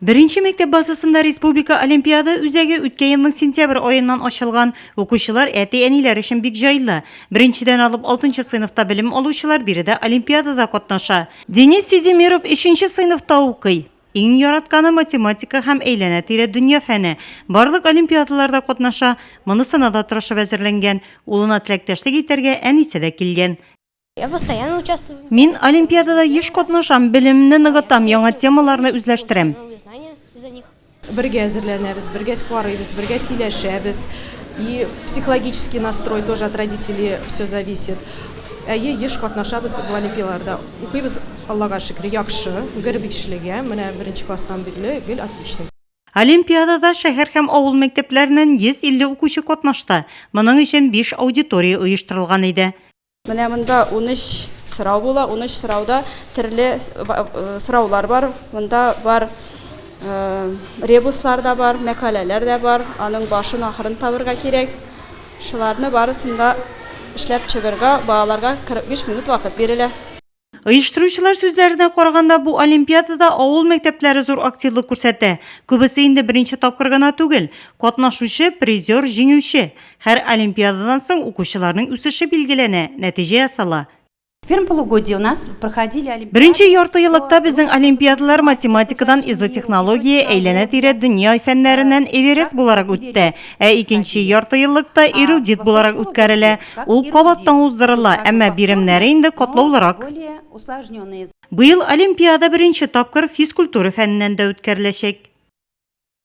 Birinchi mektab bazasında Respublika Olimpiada üzəgi ötken yılның sentyabr ayından açılgan okuşçular әти-әниләр için bik jaylı. Birinchiden alıp 6. sınıfta bilim aluşular biri de Olimpiadada qatnaşa. Denis Sidimirov 3. sınıfta okuy. Иң яратканы математика һәм әйләнә тирә дөнья фәне. Барлык олимпиадаларда катнаша, монысына да тырышып әзерләнгән. Улына теләктәшлек итәргә әнисе дә килгән. Я постоянно участвую. Мин олимпиадада еш катнашам, билимне ныгытам, яңа темаларны үзләштерәм. Новые знания из-за них. Бірге әзірләнәбез, бірге скварыбыз, бірге сөйләшәбез. И психологический настрой тоже от родителей все зависит. Әйе, еш катнашабыз bu олимпиадаларда. Укыйбыз, Аллага шөкер, яхшы, гел бик эшләгән. Менә 1-нче класстан бирле, гел отлично. Олимпиадада шәһәр һәм авыл мәктәпләреннән 150 укучы катнашты. Моның өчен 5 аудитория оештырылган иде. Менә монда 13 сорау була, 13 сорауда төрле сораулар бар. Монда бар ребуслар да бар, мәкаләләр дә бар. Аның башын ахырын табырга кирәк. Шуларны барысында эшләп чыгарга балаларга 45 минут вакыт бирелә. Оештыручылар сүзләренә караганда, бу олимпиадада авыл мәктәпләре зур активлык күрсәтә. Күбесе инде беренче тапкыр гына түгел, катнашучы, призер, җиңүче. Һәр олимпиададан соң укучыларның үсеше билгеләнә, нәтиҗә ясала. В первом полугодии у нас проходили олимпиады. Беренче яртыеллыкта безнең олимпиадалар математикадан изотехнология, әйләнә тирә дөнья фәннәреннән Эверест буларак үтте. Ә икенче яртыеллыкта эрудит буларак үткәрелә. Ул кабаттан уздырыла, әмма биремнәре инде катлаулырак. Более усложненные. Быел олимпиада беренче тапкыр физкультура фәненнән дә үткәреләчәк.